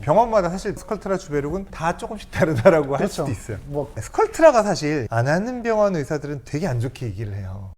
병원마다 사실 스컬트라 주베룩은 다 조금씩 다르다라고 할 그렇죠. 수도 있어요. 뭐 스컬트라가 사실 안 하는 병원 의사들은 되게 안 좋게 얘기를 해요.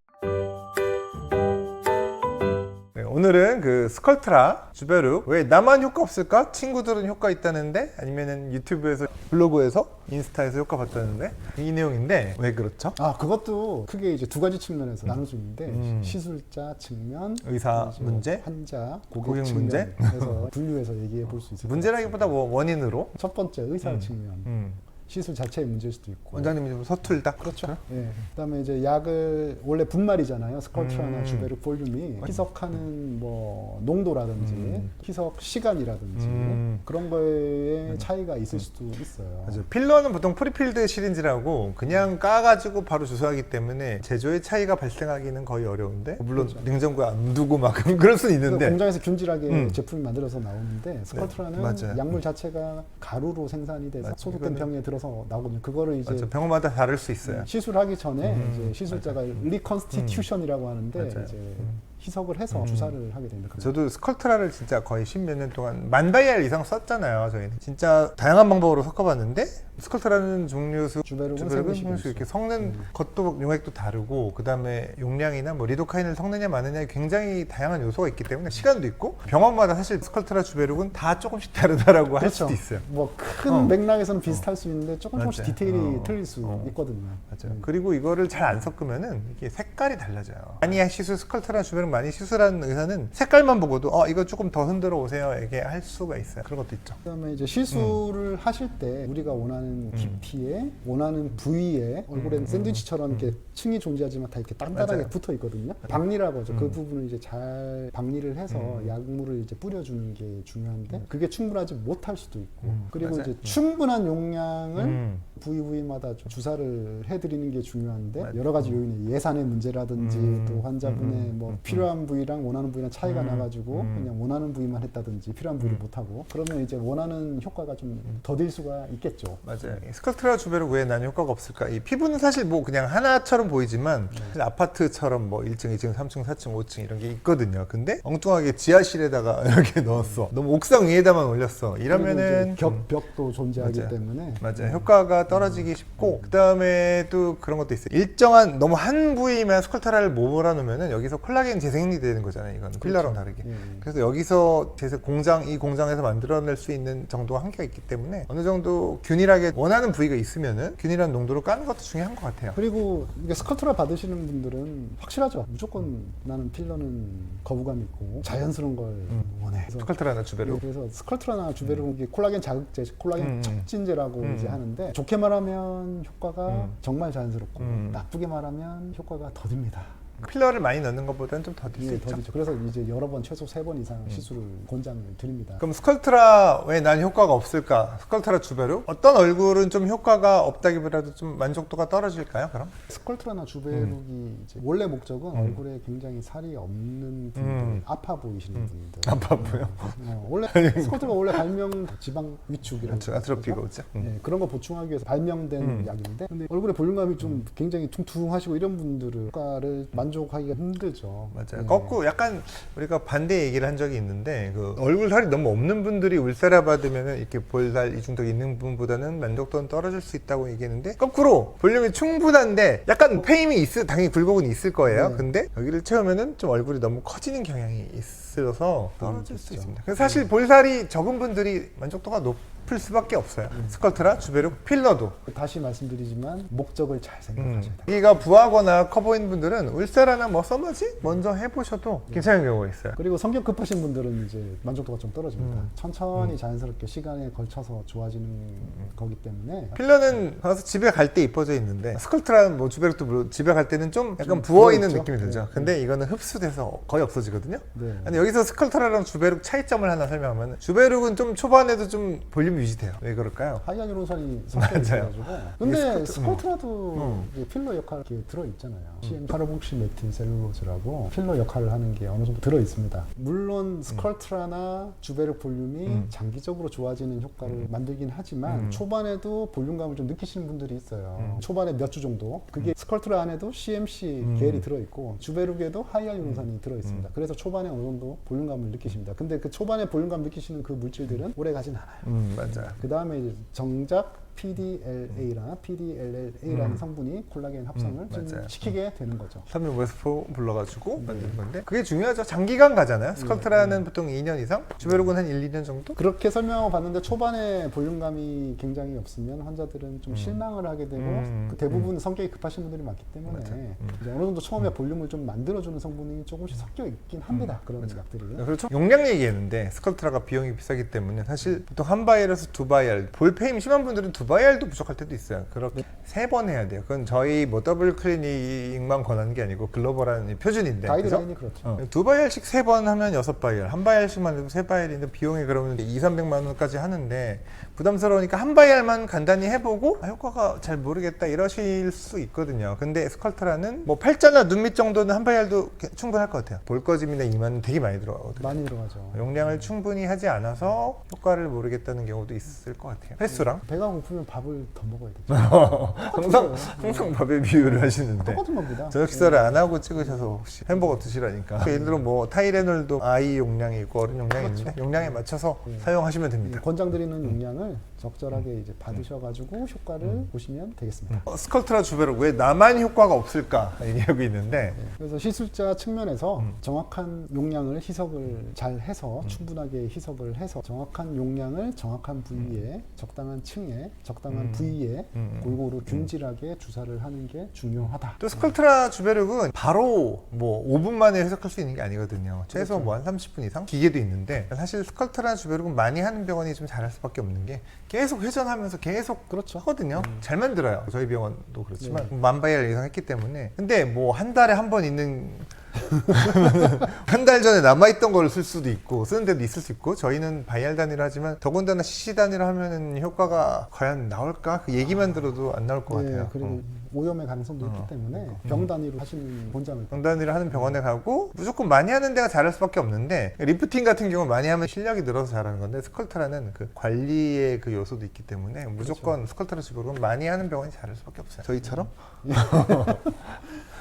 네, 오늘은 그 스컬트라 주베룩 왜 나만 효과 없을까? 친구들은 효과 있다는데 아니면은 유튜브에서 블로그에서 인스타에서 효과 봤다는데 이 내용인데 왜 그렇죠? 그것도 크게 이제 두 가지 측면에서 나눌 수 있는데 시술자 측면, 의사 그래서 문제, 환자, 고객 문제? 문제에서 분류해서 얘기해 볼 수 있을 것 문제라기보다 뭐 원인으로 같아요. 첫 번째 의사 측면. 시술 자체의 문제일 수도 있고. 원장님이 좀 서툴다. 그렇죠. 예. 그다음에 이제 약을 원래 분말이잖아요. 스컬트라나 주베룩 볼륨이 희석하는 뭐 농도라든지 희석 시간이라든지 그런 거에 차이가 있을 수도 있어요. 맞아요. 필러는 보통 프리필드 시린지라고 그냥 까가지고 바로 주사하기 때문에 제조의 차이가 발생하기는 거의 어려운데 물론 그렇죠. 냉장고에 안 두고 막 그럴 수는 있는데 공장에서 균질하게 제품이 만들어서 나오는데 스컬트라는 맞아요. 약물 자체가 가루로 생산이 돼서 맞아요. 소독된 이거는- 병에 들어서 나오거든요. 그거를 이제 맞아요. 병원마다 다를 수 있어요. 시술하기 전에 이제 시술자가 리컨스티튜션이라고 하는데 맞아요. 이제 희석을 해서 주사를 하게 됩니다. 저도 스컬트라를 진짜 거의 10몇 년 동안 10,000바이알 이상 썼잖아요. 저희는 진짜 다양한 방법으로 섞어봤는데 스컬트라는 종류수 주베룩은 주베룩은 생리식이죠. 이렇게 섞는 것도 용액도 다르고 그 다음에 용량이나 뭐 리도카인을 섞느냐 마느냐에 굉장히 다양한 요소가 있기 때문에 시간도 있고 병원마다 사실 스컬트라 주베룩은 다 조금씩 다르다라고 할 그렇죠. 수도 있어요. 뭐 큰 맥락에서는 비슷할 수 있는데 조금씩 맞아요. 디테일이 틀릴 수 있거든요. 맞아요. 그리고 이거를 잘 안 섞으면은 이게 색깔이 달라져요. 많이 시술 스컬트라 주베룩 많이 시술하는 의사는 색깔만 보고도 이거 조금 더 흔들어 오세요 이렇게 할 수가 있어요. 그런 것도 있죠. 그다음에 이제 시술을 하실 때 우리가 원하는 깊이에 원하는 부위에 얼굴에 샌드위치처럼 이렇게 층이 존재하지만 다 이렇게 단단하게 맞아요. 붙어 있거든요. 박리라고 하죠. 그 부분을 이제 잘 박리를 해서 약물을 이제 뿌려주는 게 중요한데 그게 충분하지 못할 수도 있고 그리고 맞아요. 이제 충분한 용량을 부위마다 좀 주사를 해드리는 게 중요한데 맞아요. 여러 가지 요인이 예산의 문제라든지 또 환자분의 뭐 필요한 부위랑 원하는 부위랑 차이가 나가지고 그냥 원하는 부위만 했다든지 필요한 부위를 못하고 그러면 이제 원하는 효과가 좀 더딜 수가 있겠죠. 맞아요. 이 스컬트라 주베룩 왜 난 효과가 없을까? 이 피부는 사실 뭐 그냥 하나처럼 보이지만 사실 아파트처럼 뭐 1층, 2층, 3층, 4층, 5층 이런 게 있거든요. 근데 엉뚱하게 지하실에다가 이렇게 넣었어. 너무 옥상 위에다만 올렸어. 이러면은 벽도 존재하기 맞아요. 때문에 맞아요. 효과가 떨어지기 쉽고 그 다음에 또 그런 것도 있어요. 일정한 너무 한 부위만 스컬트라를 몰아놓으면은 여기서 콜라겐 재생이 되는 거잖아요. 이건 필러랑 다르게. 그래서 여기서 이 공장에서 만들어낼 수 있는 정도가 한계가 있기 때문에 어느 정도 균일하게 원하는 부위가 있으면은 균일한 농도로 까는 것도 중요한 것 같아요. 그리고 이게 스컬트라 받으시는 분들은 확실하죠. 무조건 나는 필러는 거부감 있고 자연스러운 걸 원해. 그래서 스컬트라나 주베룩. 그래서 스컬트라나 주베룩이 콜라겐 자극제, 콜라겐 촉진제라고 이제 하는데 좋게 말하면 효과가 정말 자연스럽고 나쁘게 말하면 효과가 더딥니다. 필러를 많이 넣는 것보다는 좀 더딜 수 예, 있죠. 더디죠. 그래서 이제 여러 번 최소 3번 이상 시술을 권장을 드립니다. 그럼 스컬트라 왜 난 효과가 없을까? 스컬트라 주베룩? 어떤 얼굴은 좀 효과가 없다기보다도 좀 만족도가 떨어질까요? 그럼? 스컬트라나 주베룩이 이제 원래 목적은 얼굴에 굉장히 살이 없는 분들, 아파 보이시는 분들. 아파 보여. 원래 스컬트가 원래 발명 지방 위축이라고 그렇죠. 아트로피가 오죠. 네, 그런 거 보충하기 위해서 발명된 약인데 근데 얼굴에 볼륨감이 좀 굉장히 퉁퉁하시고 이런 분들은 효과를 만족하기가 힘들죠. 맞아요. 네. 거꾸로 약간 우리가 반대 얘기를 한 적이 있는데 그 얼굴 살이 너무 없는 분들이 울세라 받으면 이렇게 볼살 이중턱 있는 분보다는 만족도는 떨어질 수 있다고 얘기했는데 거꾸로 볼륨이 충분한데 약간 페임이 당연히 굴곡은 있을 거예요. 네. 근데 여기를 채우면은 좀 얼굴이 너무 커지는 경향이 있어서 떨어질 수 있죠. 있습니다. 그래서 사실 볼살이 적은 분들이 만족도가 높을 수밖에 없어요. 스컬트라, 주베룩, 필러도. 다시 말씀드리지만 목적을 잘 생각하셔야 돼요. 여기가 부하거나 커 보이는 분들은 울세라나 뭐 써머지 먼저 해보셔도 괜찮은 경우가 있어요. 그리고 성격 급하신 분들은 이제 만족도가 좀 떨어집니다. 천천히 자연스럽게 시간에 걸쳐서 좋아지는 거기 때문에 필러는 가서 집에 갈 때 이뻐져 있는데 스컬트라는 뭐 주베룩도 물론 집에 갈 때는 좀 약간 부어있는 부어있죠. 느낌이 들죠. 네. 근데 이거는 흡수돼서 거의 없어지거든요. 네. 근데 여기서 스컬트라랑 주베룩 차이점을 하나 설명하면 주베룩은 좀 초반에도 좀 볼륨 유지돼요. 왜 그럴까요? 하이알루론산이 섞여 있어가지고. 근데 스컬트- 스컬트라도 이제 필러 역할 이렇게 들어 있잖아요. CM 카르복시 메틸 셀룰로즈라고 필러 역할을 하는 게 어느 정도 들어 있습니다. 물론 스컬트라나 주베르 볼륨이 장기적으로 좋아지는 효과를 만들긴 하지만 초반에도 볼륨감을 좀 느끼시는 분들이 있어요. 초반에 몇 주 정도. 그게 스컬트라 안에도 CMC 계열이 들어 있고 주베르에도 하이알루론산이 들어 있습니다. 그래서 초반에 어느 정도 볼륨감을 느끼십니다. 근데 그 초반에 볼륨감 느끼시는 그 물질들은 오래 가진 않아요. 맞아요. 그 다음에 이제 정작 PDLA나 PDLLA라는 성분이 콜라겐 합성을 좀 맞아요. 시키게 되는 거죠. 삼륜 웨스포 불러가지고 만드는 건데 그게 중요하죠. 장기간 가잖아요. 스컬트라는 보통 2년 이상, 주베르곤 한 1, 2년 정도? 그렇게 설명하고 봤는데 초반에 볼륨감이 굉장히 없으면 환자들은 좀 실망을 하게 되고 그 대부분 성격이 급하신 분들이 많기 때문에 이제 어느 정도 처음에 볼륨을 좀 만들어주는 성분이 조금씩 섞여 있긴 합니다. 그런 약들이. 그렇죠. 용량 얘기했는데 스컬트라가 비용이 비싸기 때문에 사실 보통 한 바이얼에서 두 바이얼, 볼페임 심한 분들은 두 바이얼도 부족할 때도 있어요. 그렇게 세 번 해야 돼요. 그건 저희 뭐 더블 클리닉만 권하는 게 아니고 글로벌한 표준인데. 가이드라인이 그렇죠. 두 바이얼씩 세 번 하면 6바이얼, 한 바이얼씩만 해도 세 바이얼인데 비용이 그러면 200~300만 원까지 하는데 부담스러우니까 한 바이얼만 간단히 해보고 효과가 잘 모르겠다 이러실 수 있거든요. 근데 스컬트라는 뭐 팔자나 눈 밑 정도는 한 바이얼도 충분할 것 같아요. 볼거짐이나 이마는 되게 많이 들어가거든요. 많이 들어가죠. 용량을 충분히 하지 않아서 효과를 모르겠다는 경우도 있을 것 같아요. 횟수랑 배가 고프면 밥을 더 먹어야 되죠. 항상 밥에 비유를 하시는데 똑같은 겁니다. 저녁 식사를 안 하고 찍으셔서 혹시 햄버거 드시라니까. 예를 들어 뭐 타이레놀도 아이 용량이 있고 어른 용량이 있는데 용량에 맞춰서 사용하시면 됩니다. 권장드리는 용량을 적절하게 이제 받으셔가지고 효과를 보시면 되겠습니다. 스컬트라 주베르 왜 나만 효과가 없을까 얘기하고 있는데 그래서 시술자 측면에서 정확한 용량을 희석을 잘 해서 충분하게 희석을 해서 정확한 용량을 정확한 부위에 적당한 층에 적당한 부위에 골고루 균질하게 주사를 하는 게 중요하다. 또 스컬트라 주베르는 바로 뭐 5분 만에 해석할 수 있는 게 아니거든요. 최소 뭐 한 30분 이상 기계도 있는데 사실 스컬트라 주베르는 많이 하는 병원이 좀 잘할 수밖에 없는 게 계속 회전하면서 계속 그렇죠. 하거든요. 잘 만들어요. 저희 병원도 그렇지만 만 바이얼 이상 했기 때문에. 근데 뭐 한 달에 한 번 있는 한 달 전에 남아있던 걸 쓸 수도 있고 쓰는 데도 있을 수 있고 저희는 바이알 단위로 하지만 더군다나 CC 단위로 하면은 효과가 과연 나올까? 그 얘기만 들어도 안 나올 것 같아요. 그리고 오염의 가능성도 있기 때문에 병 단위로 하시는 본장을 병 단위로 하는 병원에 가고 무조건 많이 하는 데가 잘할 수밖에 없는데 리프팅 같은 경우 많이 하면 실력이 늘어서 잘하는 건데 스컬트라는 그 관리의 그 요소도 있기 때문에 무조건 스컬트라 주베르는 많이 하는 병원이 잘할 수밖에 없어요. 저희처럼?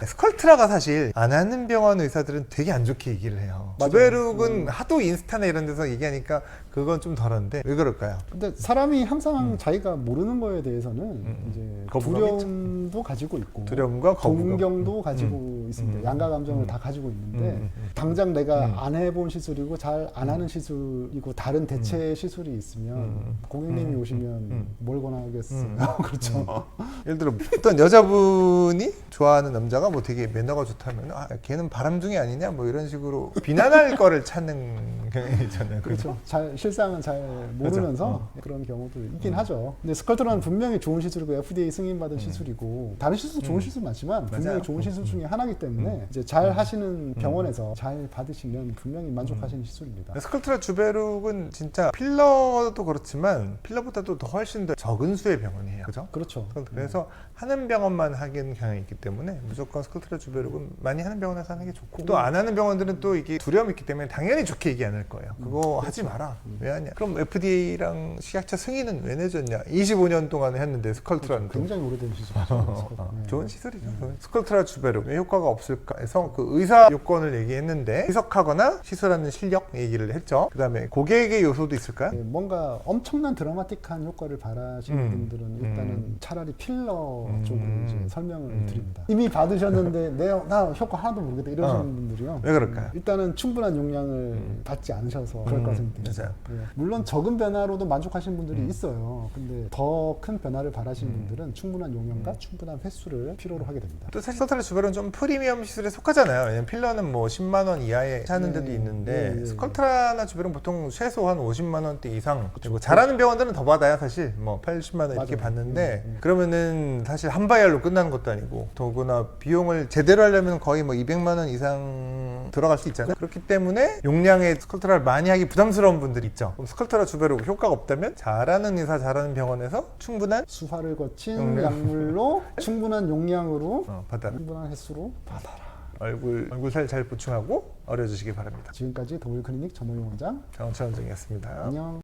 스컬트라가 사실 안 하는 병원 의사들은 되게 안 좋게 얘기를 해요. 주베르는 하도 인스타나 이런 데서 얘기하니까 그건 좀 덜한데 왜 그럴까요? 근데 사람이 항상 자기가 모르는 거에 대해서는 이제 거부감이 두려움도 가지고 있고 두려움과 거부감. 동경도 가지고 있습니다. 양가 감정을 다 가지고 있는데 당장 내가 안 해본 시술이고 잘 안 하는 시술이고 다른 대체 시술이 있으면 고객님이 오시면 뭘 권하겠어요. 그렇죠. 예를 들어 어떤 여자분이 좋아하는 남자가 뭐 되게 매너가 좋다면 아 걔는 바람둥이 아니냐 뭐 이런 식으로 비난할 거를 찾는 경향이 있잖아요. 그렇죠. 실상은 잘 모르면서 그런 경우도 있긴 하죠. 근데 스컬트라는 분명히 좋은 시술이고 FDA 승인받은 시술이고 다른 시술도 좋은 시술 많지만 분명히 맞아요. 좋은 시술 중에 하나이기 때문에 이제 잘 하시는 병원에서 잘 받으시면 분명히 만족하시는 시술입니다. 스컬트라 주베르는 진짜 필러도 그렇지만 필러보다도 더 훨씬 더 적은 수의 병원이에요. 그죠? 그렇죠. 그래서 하는 병원만 하기는 경향이 있기 때문에 무조건 스컬트라 주베르는 많이 하는 병원에서 하는 게 좋고 또 안 하는 병원들은 또 이게 두려움이 있기 때문에 당연히 좋게 얘기 안 할 거예요. 그거 하지 마라. 왜 하냐? 그럼 FDA랑 식약처 승인은 왜 내줬냐? 25년 동안 했는데 스컬트라는 굉장히 오래된 시술이죠. 좋은 시술이죠. 스컬트라 주베르 왜 효과가 없을까 해서 그 의사 요건을 얘기했는데 해석하거나 시술하는 실력 얘기를 했죠. 그 다음에 고객의 요소도 있을까요? 뭔가 엄청난 드라마틱한 효과를 바라시는 분들은 일단은 차라리 필러 쪽으로 이제 설명을 드립니다. 이미 받으셨는데 나 효과 하나도 모르겠다 이러시는 분들이요. 왜 그럴까요? 일단은 충분한 용량을 받지 않으셔서 그럴 가능성이 있습니다. 맞아요. 물론 적은 변화로도 만족하시는 분들이 있어요. 근데 더 큰 변화를 바라시는 분들은 충분한 용량과 충분한 횟수를 필요로 하게 됩니다. 또 사실 스컬트라 주베르는 좀 프리미엄 시술에 속하잖아요. 왜냐면 필러는 뭐 10만 원 이하에 하는 데도 있는데 스컬트라나 주베르는 보통 최소 한 50만 원대 이상 그리고 잘하는 병원들은 더 받아요. 사실 뭐 80만 원 이렇게 맞아요. 받는데 그러면은 사실 한 바이알로 끝나는 것도 아니고 더구나 비용을 제대로 하려면 거의 뭐 200만 원 이상 들어갈 수 있잖아요. 그렇기 때문에 용량의 스컬트라를 많이 하기 부담스러운 분들이 있죠. 그럼 스컬트라 주베르 효과가 없다면 잘하는 의사, 잘하는 병원에서 충분한 수화를 거친 용량. 약물로 충분한 용량으로 받아라. 충분한 횟수로 받아라. 얼굴 살 잘 보충하고 어려주시기 바랍니다. 지금까지 더블클리닉 전문의 원장 정원원장이었습니다. 안녕.